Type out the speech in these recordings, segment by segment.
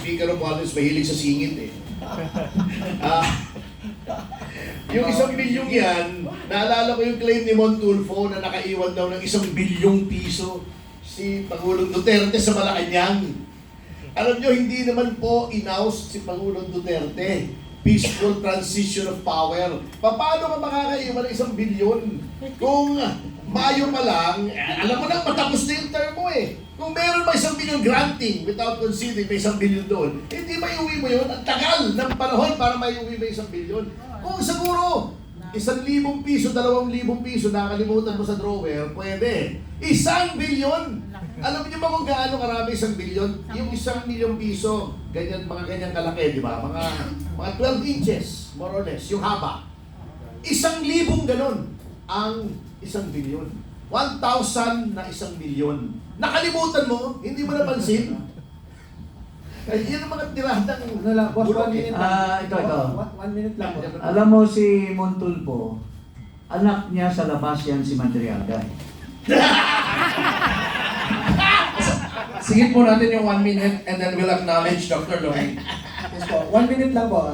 Speaker of Parliament mahilig sa singit eh. Ah, yung 1 bilyong yan, naalala ko yung claim ni Montulfo na nakaiwan daw ng 1 bilyong piso si Pangulong Duterte sa Malacanang. Alam nyo, hindi naman po inaus si Pangulong Duterte. Peaceful transition of power. Paano ka makakaiwan ng 1 bilyon? Kung Mayo pa lang, alam mo na, matapos na yung term mo eh. Kung meron ba 1 billion granting without conceding, may 1 billion doon, hindi maiuwi mo yun. Ang tagal ng panahon para maiuwi mo 1 billion. Kung siguro, 1,000 piso, 2,000 piso, nakakalimutan mo sa drawer, pwede. 1 billion! Alam niyo ba kung gaano karami 1 billion? Yung 1 milyong piso, ganyan, mga ganyan kalaki, di ba? Mga 12 inches, more or less, yung haba. 1,000 ganon ang 1 billion. 1,000 na 1 billion. Nakalimutan mo, hindi mo napansin. Kaya yun ang mga tiradang... Ano lang, boss, 1 minute lang. Ito. 1 minute lang. Alam mo si Montulfo, anak niya sa labas yan si Madriaga. Sige po natin yung 1 minute and then we'll acknowledge Dr. Lloyd. Yes po, 1 minute lang po.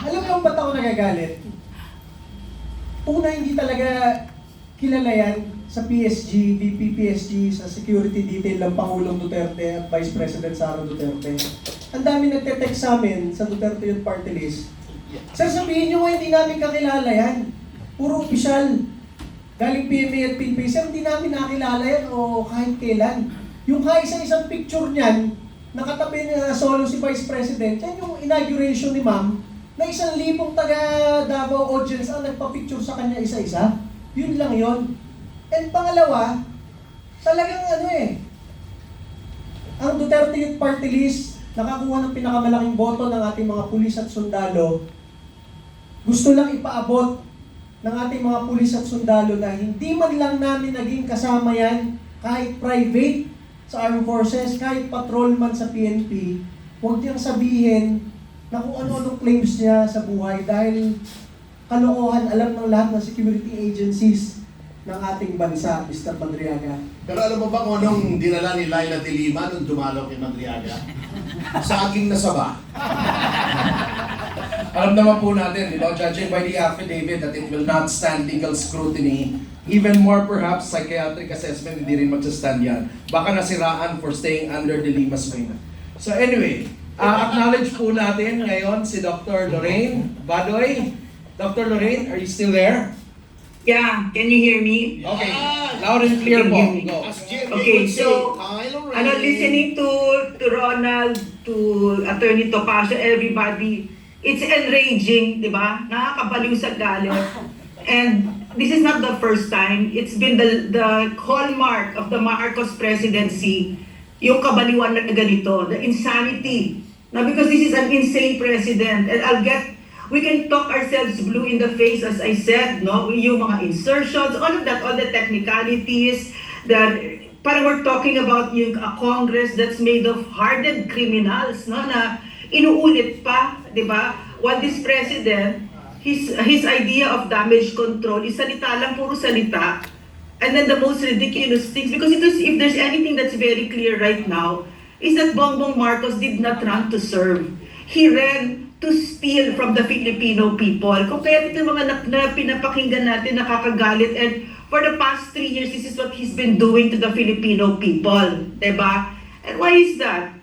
Alam mo ba't ako nagagalit? Una, hindi talaga kilala yan sa PSG, VP PSG, sa security detail ng Pangulong Duterte at Vice President Sara Duterte. Ang dami nagte-text sa amin sa Duterte Youth Party List. Sir, sabihin nyo nga hindi namin kakilala yan. Puro opisyal. Galing PMA at PNP. Sir, hindi namin nakilala yan o kahit kailan. Yung kaisa-isang picture niyan, nakatabi na solo si Vice President, yan yung inauguration ni Ma'am, na 1,000 taga Davao audience ang nagpa-picture sa kanya isa-isa. Yun lang yun. And pangalawa, talagang ang Duterte Youth Party List, nakakuha ng pinakamalaking boto ng ating mga pulis at sundalo, gusto lang ipaabot ng ating mga pulis at sundalo na hindi man lang namin naging kasama yan, kahit private sa Armed Forces, kahit patrolman sa PNP, huwag niyang sabihin na kung ano-anong claims niya sa buhay dahil kalokohan alam ng lahat ng security agencies ng ating bansa, Mr. Madriaga. Pero alam mo ba kung anong dinala ni Laila de Lima nung dumalaw kay Madriaga? Saging na saba. Alam naman po natin, judging by the affidavit that it will not stand legal scrutiny, even more perhaps psychiatric assessment, hindi rin magsastand yan. Baka nasiraan for staying under the Lima's wing. So anyway, acknowledge po natin ngayon si Dr. Lorraine Badoy. Dr. Lorraine, are you still there? Yeah, can you hear me? Okay, loud and clear po. Go. As Jerry Okay, would say, so, Kylo Ren. listening to Ronald, to Attorney Topacio, everybody, it's enraging, di ba? Nakakabaliw sa galit. And this is not the first time. It's been the hallmark of the Marcos presidency, yung kabaliwan na ganito, the insanity. Now, because this is an insane president, and we can talk ourselves blue in the face, as I said, no? Yung mga insertions, all of that, all the technicalities, that parang we're talking about yung a Congress that's made of hardened criminals, no? Na inuulit pa, di ba? While this president, his idea of damage control is salita lang, puro salita. And then the most ridiculous things, because if there's anything that's very clear right now, is that Bongbong Marcos did not run to serve. He ran to steal from the Filipino people. Kung kaya ito mga na pinapakinggan natin, nakakagalit, and for the past 3 years, this is what he's been doing to the Filipino people. Diba? And why is that?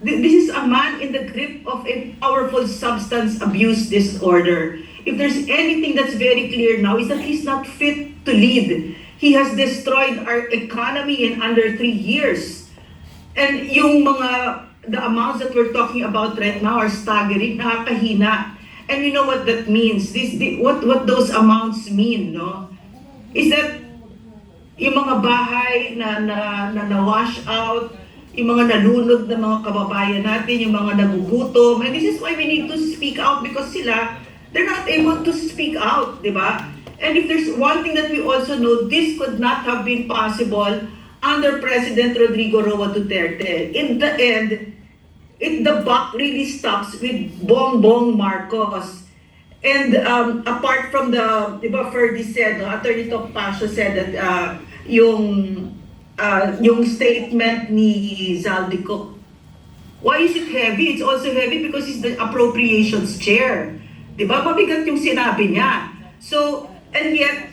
This is a man in the grip of a powerful substance abuse disorder. If there's anything that's very clear now, is that he's not fit to lead. He has destroyed our economy in under 3 years. And yung the amounts that we're talking about right now are staggering, nakakahina. And you know what that means? What those amounts mean, no? Is that yung mga bahay na wash out, yung mga nalunod na mga kababayan natin, yung mga nagugutom. And this is why we need to speak out, because they're not able to speak out, di ba? And if there's one thing that we also know, this could not have been possible under President Rodrigo Roa Duterte. In the end, the buck really stops with Bongbong Marcos. And apart from the, di ba, Ferdy said, Attorney Topacio said that yung statement ni Zaldico Why is it heavy? It's also heavy because he's the appropriations chair. Di ba? Mabigat yung sinabi niya. So, and yet,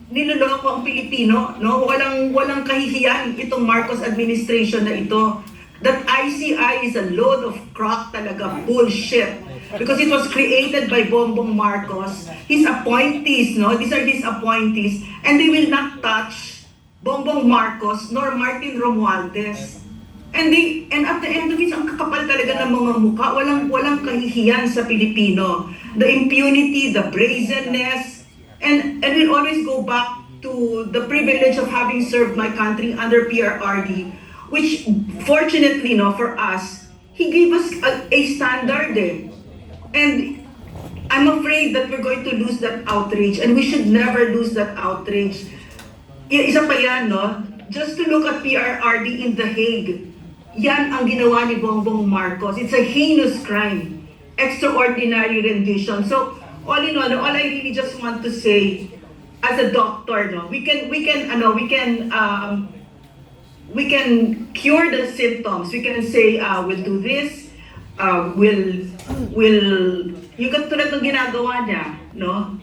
niloloko ang Pilipino, no? Walang kahihiyan itong Marcos administration na ito. That ICI is a load of crock talaga, bullshit. Because it was created by Bongbong Marcos, his appointees, no? These are his appointees, and they will not touch Bongbong Marcos nor Martin Romualdez. And at the end of it, ang kakapal talaga ng mga mukha, walang kahihiyan sa Pilipino. The impunity, the brazenness, and we'll always go back to the privilege of having served my country under PRRD, which fortunately, no, for us, he gave us a standard eh. And I'm afraid that we're going to lose that outrage, and we should never lose that outrage. Isa pa yan, no? Just to look at PRRD in The Hague, yan ang ginawa ni Bongbong Marcos. It's a heinous crime. Extraordinary rendition. So, all in all I really just want to say, as a doctor, no, we can cure the symptoms. We can say, we'll do this, yung katulad ng ginagawa niya, no?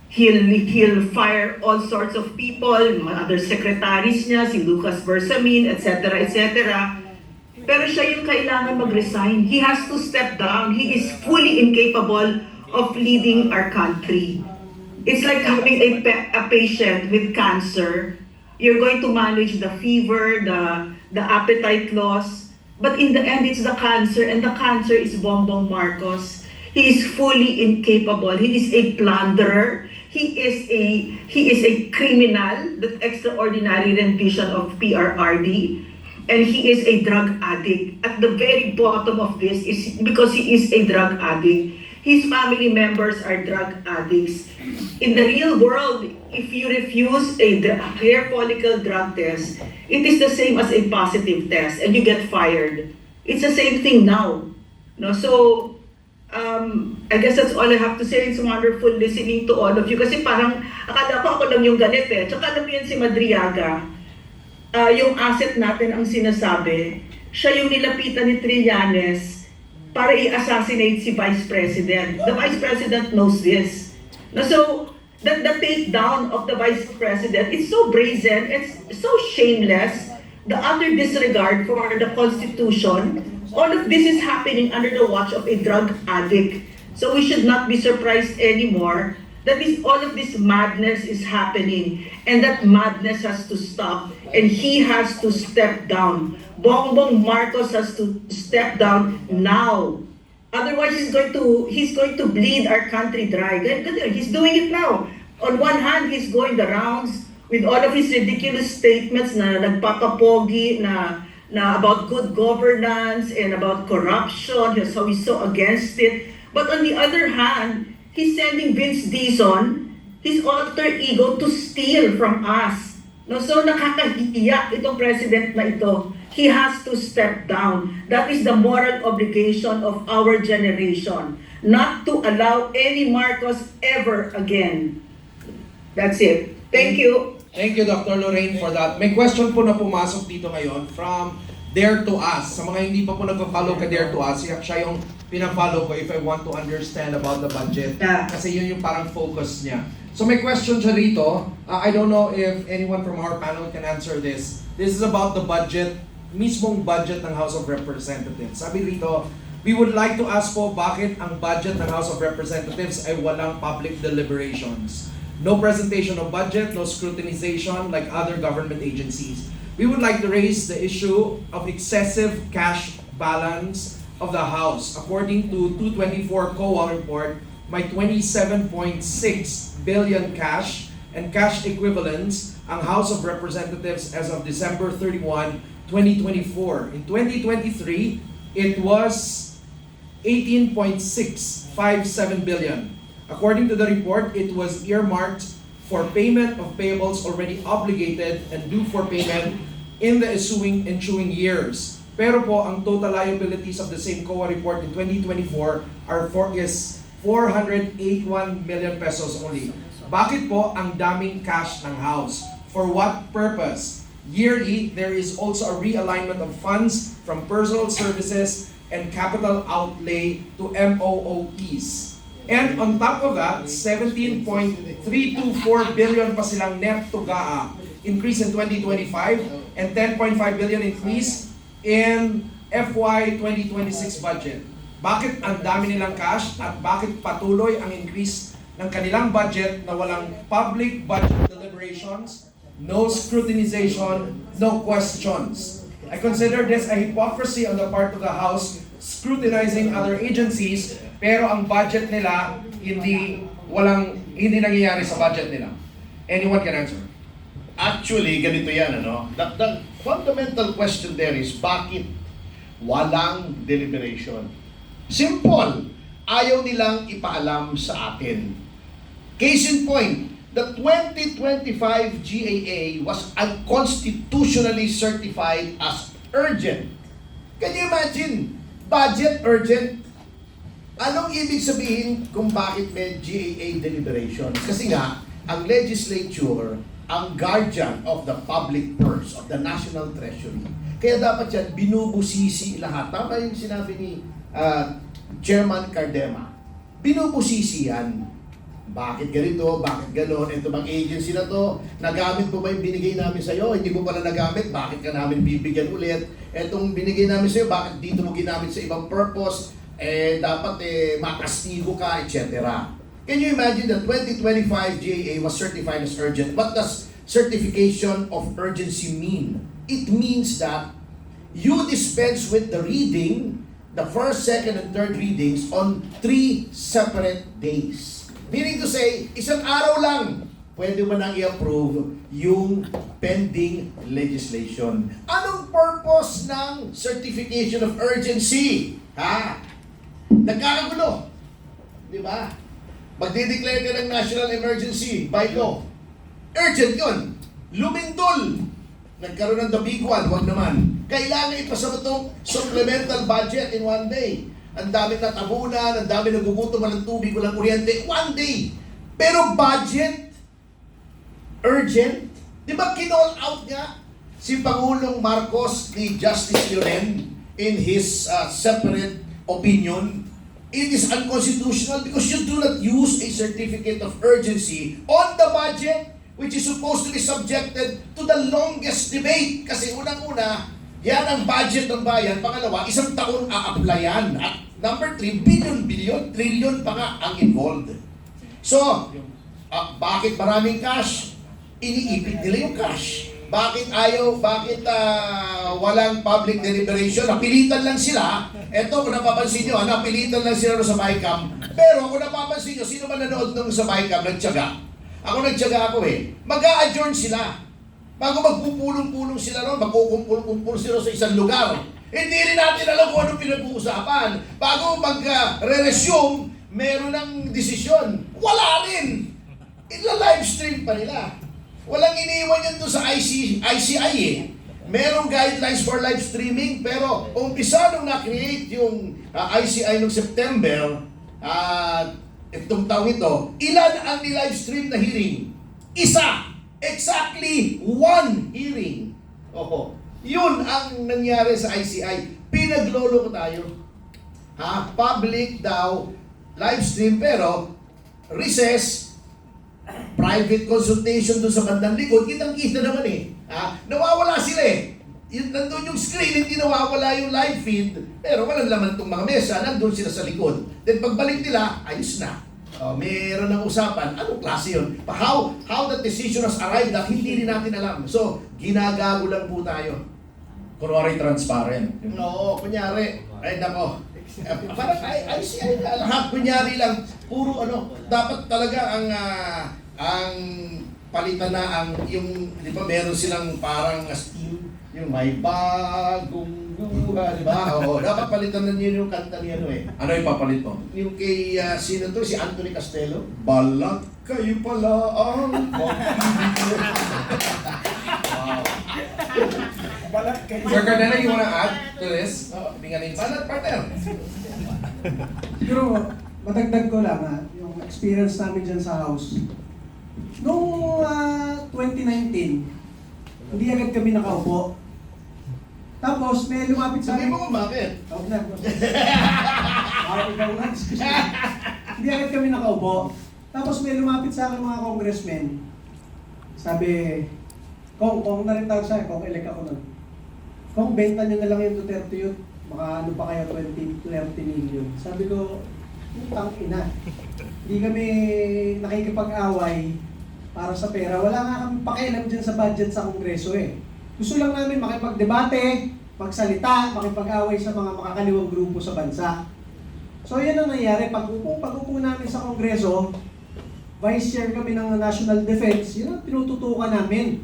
He'll fire all sorts of people, mga other secretaries niya, si Lucas Bersamin, etc., etc. Pero siya yung kailangan mag-resign. He has to step down. He is fully incapable of leading our country. It's like having a patient with cancer. You're going to manage the fever, the appetite loss, but in the end, it's the cancer, and the cancer is Bongbong Marcos. He is fully incapable. He is a plunderer. He is a criminal, the extraordinary rendition of PRRD, and he is a drug addict. At the very bottom of this is because he is a drug addict. His family members are drug addicts. In the real world, if you refuse a hair follicle drug test, it is the same as a positive test, and you get fired. It's the same thing now. No, so I guess that's all I have to say. It's wonderful listening to all of you. Kasi parang akala ko ako lang yung galit eh. Tsaka alam mo yan si Madriaga, yung asset natin ang sinasabi, siya yung nilapitan ni Trillanes para i-assassinate si Vice President. The Vice President knows this. No, so, the takedown of the Vice President, it's so brazen, it's so shameless, the utter disregard for the Constitution. All of this is happening under the watch of a drug addict. So we should not be surprised anymore that all of this madness is happening, and that madness has to stop, and he has to step down. Bongbong Marcos has to step down now. Otherwise, he's going to bleed our country dry. He's doing it now. On one hand, he's going the rounds with all of his ridiculous statements na nagpapapogi na about good governance and about corruption, so he's so against it. But on the other hand, he's sending Vince Dizon, his alter ego, to steal from us. No, so nakakahiya itong president na ito. He has to step down. That is the moral obligation of our generation, not to allow any Marcos ever again. That's it. Thank you. Thank you, Dr. Lorraine, for that. May question po na pumasok dito ngayon from Dare to Us. Sa mga hindi pa po nag-follow ka Dare to Us, siya yung pina-follow ko if I want to understand about the budget. Yeah. Kasi yun yung parang focus niya. So may question siya rito. I don't know if anyone from our panel can answer this. This is about the budget, mismong budget ng House of Representatives. Sabi rito, we would like to ask po bakit ang budget ng House of Representatives ay walang public deliberations. No presentation of budget, no scrutinization like other government agencies. We would like to raise the issue of excessive cash balance of the House. According to 224 COA report, may 27.6 billion cash and cash equivalents ang House of Representatives as of December 31, 2024. In 2023, it was 18.657 billion. According to the report, it was earmarked for payment of payables already obligated and due for payment in the ensuing years. Pero po, ang total liabilities of the same COA report in 2024 is 481 million pesos only. Bakit po ang daming cash ng House? For what purpose? Yearly, there is also a realignment of funds from personal services and capital outlay to MOOEs. And on top of that, 17.324 billion pa silang net to GAA increase in 2025 and 10.5 billion increase in FY 2026 budget. Bakit ang dami nilang cash at bakit patuloy ang increase ng kanilang budget na walang public budget deliberations, no scrutinization, no questions? I consider this a hypocrisy on the part of the House scrutinizing other agencies pero ang budget nila hindi nangyayari sa budget nila. Anyone can answer. Actually, ganito yan, ano? The fundamental question there is, bakit walang deliberation? Simple. Ayaw nilang ipaalam sa atin. Case in point, the 2025 GAA was unconstitutionally certified as urgent. Can you imagine? Budget urgent. Anong ibig sabihin kung bakit may GAA deliberation? Kasi nga, ang legislature, ang guardian of the public purse, of the national treasury. Kaya dapat yan, binubusisi lahat. Tama yung sinabi ni Chairman Cardema. Binubusisi yan. Bakit ganito? Bakit ganon? Ito bang agency na to? Nagamit mo ba yung binigay namin sa'yo? Hindi mo pala nagamit? Bakit ka namin bibigyan ulit? Etong binigay namin sa'yo, bakit dito mo ginamit sa ibang purpose? Dapat makastigo ka, etc. Can you imagine that 2025 GAA was certified as urgent? What does certification of urgency mean? It means that you dispense with the reading, the first, second, and third readings on 3 separate days. Meaning to say, isang araw lang, pwede mo nang i-approve yung pending legislation. Anong purpose ng certification of urgency? Nagkakagulo. Di ba? Magdideclare ka ng national emergency by law. Urgent yun. Lumindol. Nagkaroon ng the big one, wag naman. Kailangan ipasa mo itong supplemental budget in 1 day. Ang dami natabunan, ang dami nagugutom, walang tubig, walang kuryente. 1 day. Pero budget, urgent. Di ba kinall out niya si Pangulong Marcos ni Justice Lloren in his separate opinion? It is unconstitutional because you do not use a certificate of urgency on the budget which is supposed to be subjected to the longest debate. Kasi unang-una, yan ang budget ng bayan. Pangalawa, 1 taon a-applyan. At number 3, billion, trillion pa nga ang involved. So, bakit maraming cash? Iniipit nila yung cash. Bakit walang public deliberation? Napilitan lang sila. Eto, kung napapansin nyo, napilitan lang sila sa MyCam. Pero kung napapansin nyo, sino man nanood nung sa MyCam, nagtiyaga. Ako nagtiyaga mag-a-adjourn sila. Bago magpupulong-pulong sila ron, magkukumpul-kumpul sila sa isang lugar. Hindi rin natin alam kung ano pinag-uusapan. Bago mag-resume, meron ng desisyon. Wala rin. Ila-livestream pa nila. Walang iniwan yan doon sa ICI Merong guidelines for live streaming, pero umpisa nung na-create yung ICI noong September, itong taong ito, ilan ang ni-live stream na hearing? Isa! Exactly 1 hearing. Oho. Yun ang nangyari sa ICI. Pinaglolo ko tayo. Public daw, live stream, pero recess, private consultation doon sa bandang likod, kitang-kita naman nawawala sila nandun yung screen, hindi nawawala yung live feed, pero walang laman itong mga mesa, nandun sila sa likod. Then pagbalik nila, ayos na. Meron ng usapan, anong klase yun? How that decision has arrived at hindi rin natin alam. So, ginagago lang po tayo. Kunwari transparent. Oo, kunyari, ay nako. Parang ICI na lahat, kunyari lang, puro dapat talaga ang palitan na ang yung, di ba meron silang parang steam, yung may bagong buha, di ba? Oo, dapat palitan na niyo yung kanta niya Ano yung papalit mo? Yung kay, sino to? Si Anthony Castelo? Balat kayo pala ang Balat kayo. Sir Cardena, you wanna add to this? Balat partner. Siguro, madagdag ko lang yung experience namin dyan sa house. Noong 2019, Hindi agad kami nakaupo. Tapos may lumapit sa Sabi akin. mo kung bakit? Huwag na. Ikaw nga, excuse me. Hindi agad kami nakaupo. Tapos may lumapit sa akin mga congressmen. Sabi, Kong na rin tawag sa akin, Kong elect ako nun. Kong, benta nyo na lang yung Duterte yun. Baka ano pa kayo, 20, 30 million. Sabi ko, putang ina. Hindi kami nakikipag-away para sa pera. Wala nga kami pakialam dyan sa budget sa Kongreso eh. Gusto lang namin makipagdebate, magsalita, makipag-away sa mga makakaliwang grupo sa bansa. So yan ang nangyari. Pag-upo namin sa Kongreso, Vice Chair kami ng National Defense, yun ang tinututukan namin.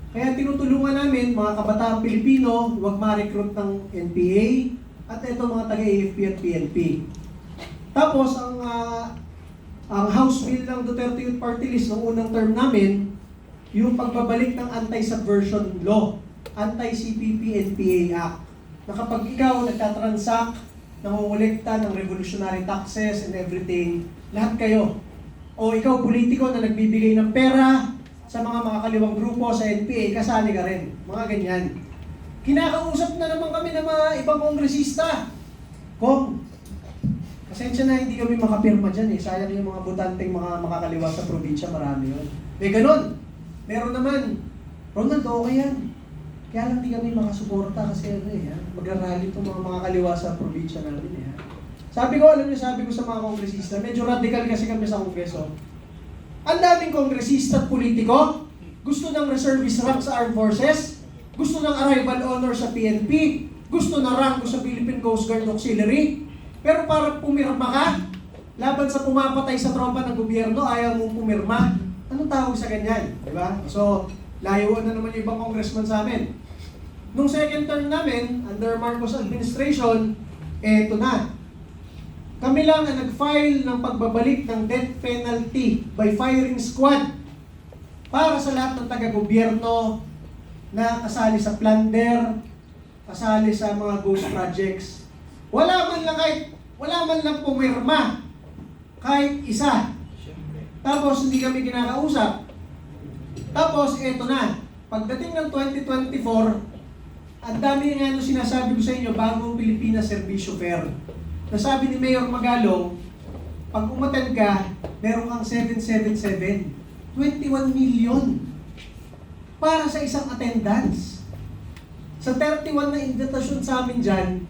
Kaya tinutulungan namin mga kabataang Pilipino, huwag ma-recruit ng NPA at ito mga taga-AFP at PNP. Tapos ang House Bill ng Duterte Youth Party List noong unang term namin, yung pagbabalik ng Anti-Subversion Law, Anti-CPP-NPA Act, na kapag ikaw nagtatransact, nangungulekta ng revolutionary taxes and everything, lahat kayo. O ikaw politiko na nagbibigay ng pera sa mga makakaliwang grupo sa NPA, kasali ka rin. Mga ganyan. Kinakausap na naman kami ng mga ibang kongresista. Kung, pasensya na hindi kami makapirma dyan eh. Sayang yung mga butanteng mga makakaliwa sa probinsya, marami yun. May ganun. Meron naman, Ronald, okay yan. Kaya lang di kami makasuporta kasi ano eh, magrarally itong mga makakaliwa sa probinsya namin eh. Sabi ko, alam niyo, sabi ko sa mga kongresista, medyo radical kasi kami sa kongreso. Ang daming kongresista at politiko, gusto ng reservist rank sa armed forces, gusto ng arrival honor sa PNP, gusto ng rank sa Philippine Coast Guard Auxiliary, pero para pumirma ka, laban sa pumapatay sa tropa ng gobyerno, ayaw mong pumirma, anong tawag sa ganyan? Diba? So, layuan na naman yung ibang congressman sa amin. Nung second term namin, under Marcos administration, eto na. Kami lang ang nag-file ng pagbabalik ng death penalty by firing squad para sa lahat ng taga-gobyerno na kasali sa plunder, kasali sa mga ghost projects. Wala man lang pumirma kahit isa. Tapos hindi kami kinakausap. Tapos eto na, pagdating ng 2024, ang dami nga sinasabi ko sa inyo, bagong Pilipinas Servisyo Fair. Nasabi ni Mayor Magalong, pag umattend ka, meron kang 777, 21 million para sa isang attendance. Sa 31 na invitation sa amin dyan,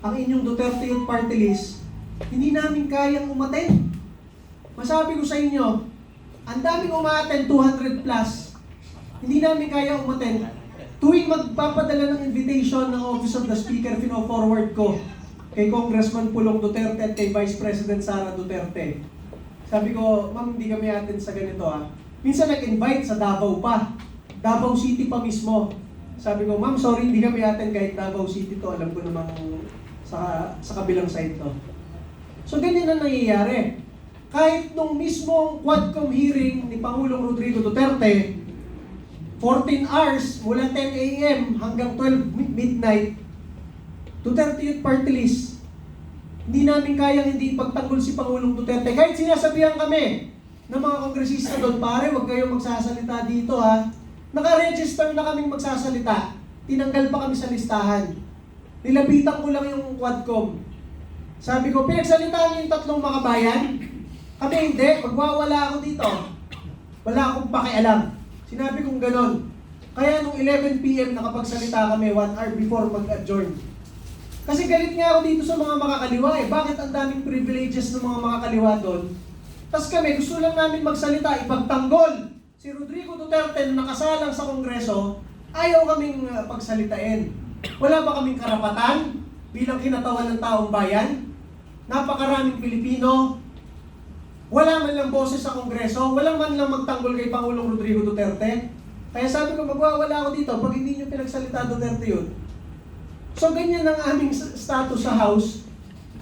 ang inyong Duterte Youth Party List, hindi namin kayang umattend. Masabi ko sa inyo, ang daming umaattend, 200 plus, hindi namin kayang umattend. Tuwing magpapadala ng invitation ng Office of the Speaker, pino-forward ko kay Congressman Pulong Duterte at kay Vice President Sara Duterte. Sabi ko, ma'am, hindi kami attend sa ganito ha. Minsan nag-invite sa Davao pa. Davao City pa mismo. Sabi ko, ma'am, sorry, hindi kami attend kahit Davao City to. Alam ko namang sa kabilang side to. So ganyan na nangyayari. Kahit nung mismong Quadcom hearing ni Pangulong Rodrigo Duterte, 14 hours mula 10 a.m. hanggang 12 midnight, Duterte Youth Party List. Hindi namin kayang hindi ipagtanggol si Pangulong Duterte. Kahit sinasabihan kami ng mga kongresista doon, pare, huwag kayong magsasalita dito ha. Naka-register na kaming magsasalita. Tinanggal pa kami sa listahan. Nilapitan ko lang yung Quadcom. Sabi ko, pinagsalitaan niyo yung tatlong mga bayan? Kami hindi, magwawala ako dito. Wala akong pakialam. Sinabi kong ganon. Kaya nung 11 p.m. nakapagsalita kami 1 hour before mag-adjourn. Kasi galit nga ako dito sa mga makakaliwa eh. Bakit ang daming privileges ng mga makakaliwa doon? Tapos kami, gusto lang namin magsalita, ipagtanggol. Si Rodrigo Duterte na nakasalang sa Kongreso, ayaw kaming pagsalitain. Wala ba kaming karapatan bilang kinatawan ng taong bayan? Napakaraming Pilipino. Wala man lang boses sa Kongreso. Walang man lang magtanggol kay Pangulong Rodrigo Duterte. Kaya sabi ko, magwawala ako dito pag hindi nyo pinagsalita Duterte yun. So ganyan ang aming status sa House.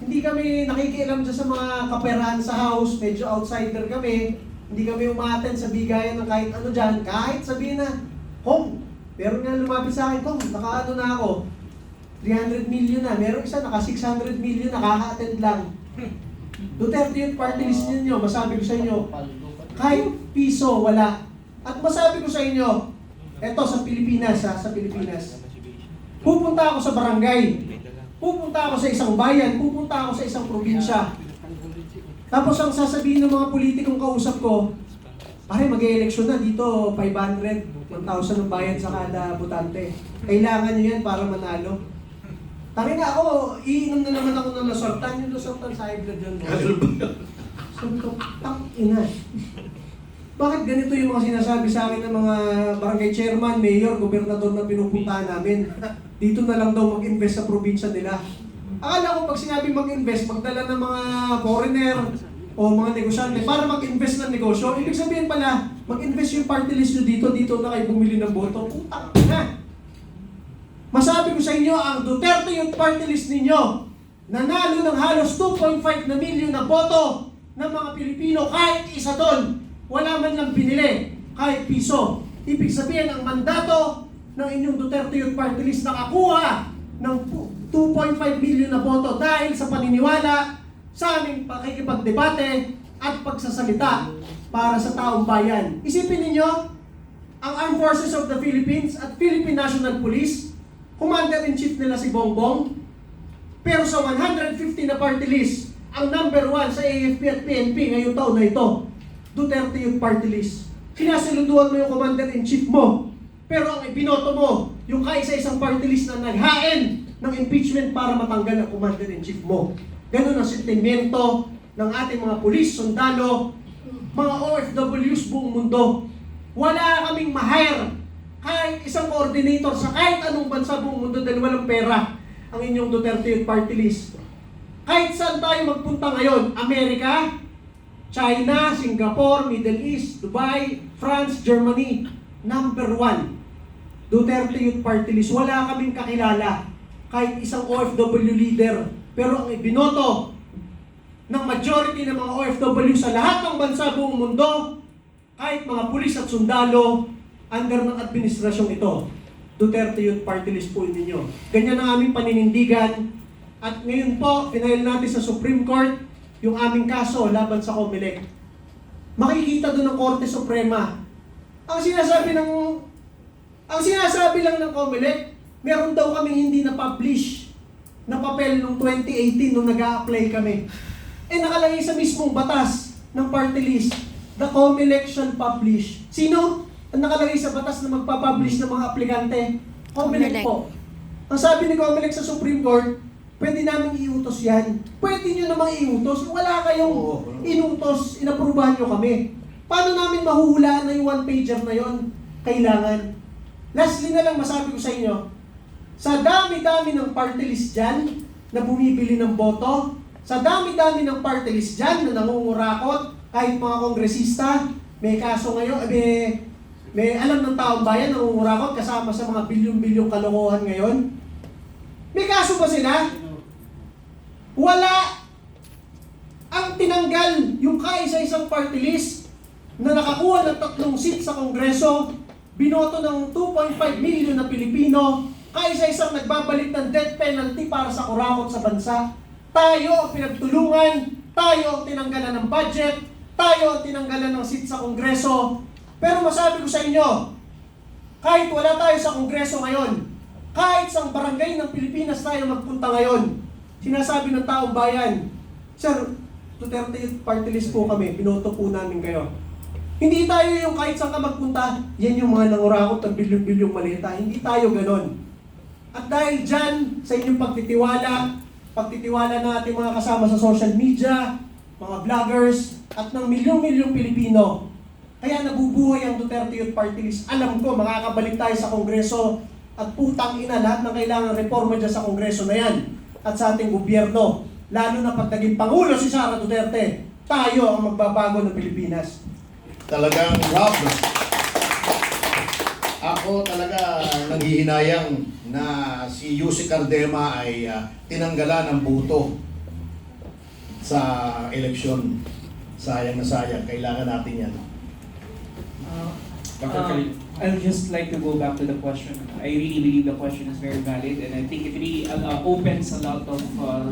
Hindi kami nakikialam dyan sa mga kaperahan sa House, medyo outsider kami. Hindi kami umaten sa bigayan ng kahit ano dyan. Kahit sabihin na, Kong, meron nga lumapit sa akin, Kong, naka-ano na ako, 300 million na. Meron isa, naka 600 million, nakaka-attend lang. Duterte Youth Party List ninyo, masabi ko sa inyo, kahit piso, wala. At masabi ko sa inyo, Eto sa Pilipinas, sa Pilipinas. Pupunta ako sa barangay. Pupunta ako sa isang bayan. Pupunta ako sa isang probinsya. Tapos ang sasabihin ng mga politikong kausap ko, pare, mag-e-eleksyon na dito, 500, 1,000 ang bayad sa kada butante. Kailangan nyo yan para manalo. Tangin na ako, iinom na naman ako ng Losartan. Yung Losartan sa high blood yun. Sabi ko, ina. Bakit ganito yung mga sinasabi sa akin ng mga barangay chairman, mayor, gobernador na pinupuntahan namin? Dito na lang daw mag-invest sa probinsya nila. Akala ko pag sinabi mag-invest, magdala ng mga foreigner o mga negosyante para mag-invest ng negosyo. Ibig sabihin pala, mag-invest yung party list nyo dito na kayo bumili ng boto. Putang na! Masabi ko sa inyo, ang Duterte Youth Party List ninyo, nanalo ng halos 2.5 na milyon na boto ng mga Pilipino, kahit isa doon, wala man lang binili, kahit piso. Ibig sabihin, ang mandato ng inyong Duterte Youth Party List nakakuha ng 2.5 milyon na boto dahil sa paniniwala sa aming pakikipagdebate at pagsasalita para sa taong bayan. Isipin ninyo, ang Armed Forces of the Philippines at Philippine National Police, Commander-in-Chief nila si Bongbong, pero sa 150 na party list, ang number 1 sa AFP at PNP ngayong taon na ito, Duterte Youth Party List. Sinasaluduan mo yung Commander-in-Chief mo, pero ang ibinoto mo, yung kaisa-isang party list na naghain ng impeachment para matanggal ang Commander-in-Chief mo. Ganun ang sentimento ng ating mga pulis, sundalo, mga OFWs buong mundo. Wala kaming ma-hire kahit isang coordinator sa kahit anong bansa buong mundo dahil walang pera ang inyong Duterte Youth Party List. Kahit saan tayo magpunta ngayon, Amerika, China, Singapore, Middle East, Dubai, France, Germany, number 1, Duterte Youth Party List. Wala kaming kakilala kahit isang OFW leader. Pero ang ibinoto ng majority ng mga OFW sa lahat ng bansa buong mundo, kahit mga pulis at sundalo, under ng administrasyong ito, Duterte Youth Party List po ninyo. Ganyan ang aming paninindigan. At ngayon po, pinail natin sa Supreme Court yung aming kaso laban sa COMELEC. Makikita doon ng Korte Suprema. Ang sinasabi lang ng COMELEC, meron daw kaming hindi na-publish na papel noong 2018 nung nag-a-apply kami. Nakalagay sa mismong batas ng party list, the COMELEC shall publish. Sino ang nakalagay sa batas na magpapublish ng mga aplikante? COMELEC po. Ang sabi ni COMELEC sa Supreme Court, pwede namin iutos yan. Pwede nyo namang iutos. Wala kayong inutos, inaprubahan nyo kami. Paano namin mahuhulaan na yung one-pager na yon? Kailangan. Lastly na lang masabi ko sa inyo, sa dami-dami ng party list dyan na bumibili ng boto, sa dami-dami ng party list dyan na nangungurakot, kahit mga kongresista, may kaso ngayon, may alam ng taong bayan na nangungurakot kasama sa mga bilyong-bilyong kalokohan ngayon. May kaso ba sila? Wala. Ang tinanggal yung kaisa-isang party list na nakakuha ng 3 seats sa Kongreso, binoto ng 2.5 milyon na Pilipino, kaisa-isang nagbabalik ng death penalty para sa kurakot sa bansa. Tayo ang pinagtulungan, tayo ang tinanggalan ng budget, tayo ang tinanggalan ng seat sa Kongreso. Pero masabi ko sa inyo, kahit wala tayo sa Kongreso ngayon, kahit sa barangay ng Pilipinas tayo magpunta ngayon, sinasabi ng taong bayan, Sir, Duterte Youth Party List po kami, binoto po namin kayo. Hindi tayo yung kahit saan ka magpunta, yan yung mga nangurakot ng bilyong-bilyong malita. Hindi tayo ganon. At dahil dyan, sa inyong pagtitiwala na ating mga kasama sa social media, mga vloggers, at ng milyong-milyong Pilipino, kaya nabubuhay ang Duterte Youth Party List. Alam ko, makakabalik tayo sa Kongreso at putang ina lahat ng kailangan reforma dyan sa Kongreso na yan at sa ating gobyerno. Lalo na pag naging Pangulo si Sara Duterte, tayo ang magbabago ng Pilipinas. Talagang Rob, ako talaga nanghihinayang na si Yusek Cardema ay tinanggalan ng boto sa eleksyon. Sayang na sayang, kailangan natin yan. I'd just like to go back to the question. I really believe the question is very valid, and I think it really opens a lot of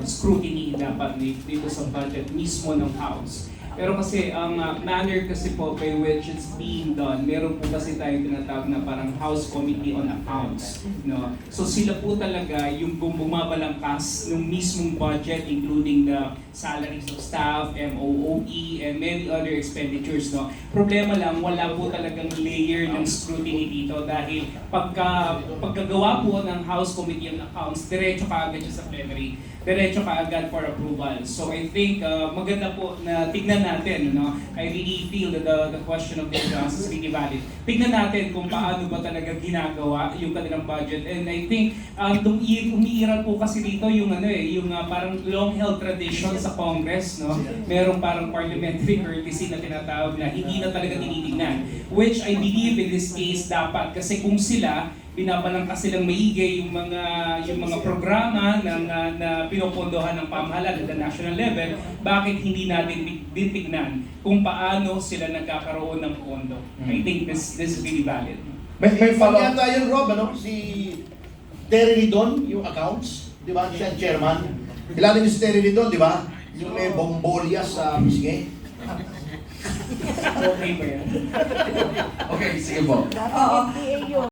scrutiny dapat dito sa budget mismo ng House. Pero kasi ang manner kasi po by which it's being done, meron po kasi tayong tinatawag na parang House Committee on Accounts, no? So sila po talaga yung bumabalangkas ng mismong budget, including the salaries of staff, MOOE, and many other expenditures, no? Problema lang, wala po talagang layer ng scrutiny dito dahil pagkagawa po ng House Committee on Accounts, diretso kaagad siya sa plenary, diretso kaagad for approval. So I think maganda po na tignan natin, no? I really feel that the question of this is really valid. Tignan natin kung paano ba talaga ginagawa yung kanilang budget. And I think umiiral po kasi dito yung yung parang long-held tradition sa Congress, no? Merong parang parliamentary courtesy na tinatawag na hindi na talaga tinitingnan. Which I believe in this case dapat, kasi kung sila binabalangkas silang maigi yung mga programa na pinopondohan ng pamahalaan at the national level, bakit hindi natin titignan kung paano sila nagkakaroon ng pondo? I think this is really valid. May Follow follow-up. yata yun, Rob, si Terry Ridon, yung accounts, di ba? Siya ang chairman. Kilala niyo si Terry Ridon, di ba? Yung may bombolya sa pisngi. Okay ba yan? Okay, sige po. Oo.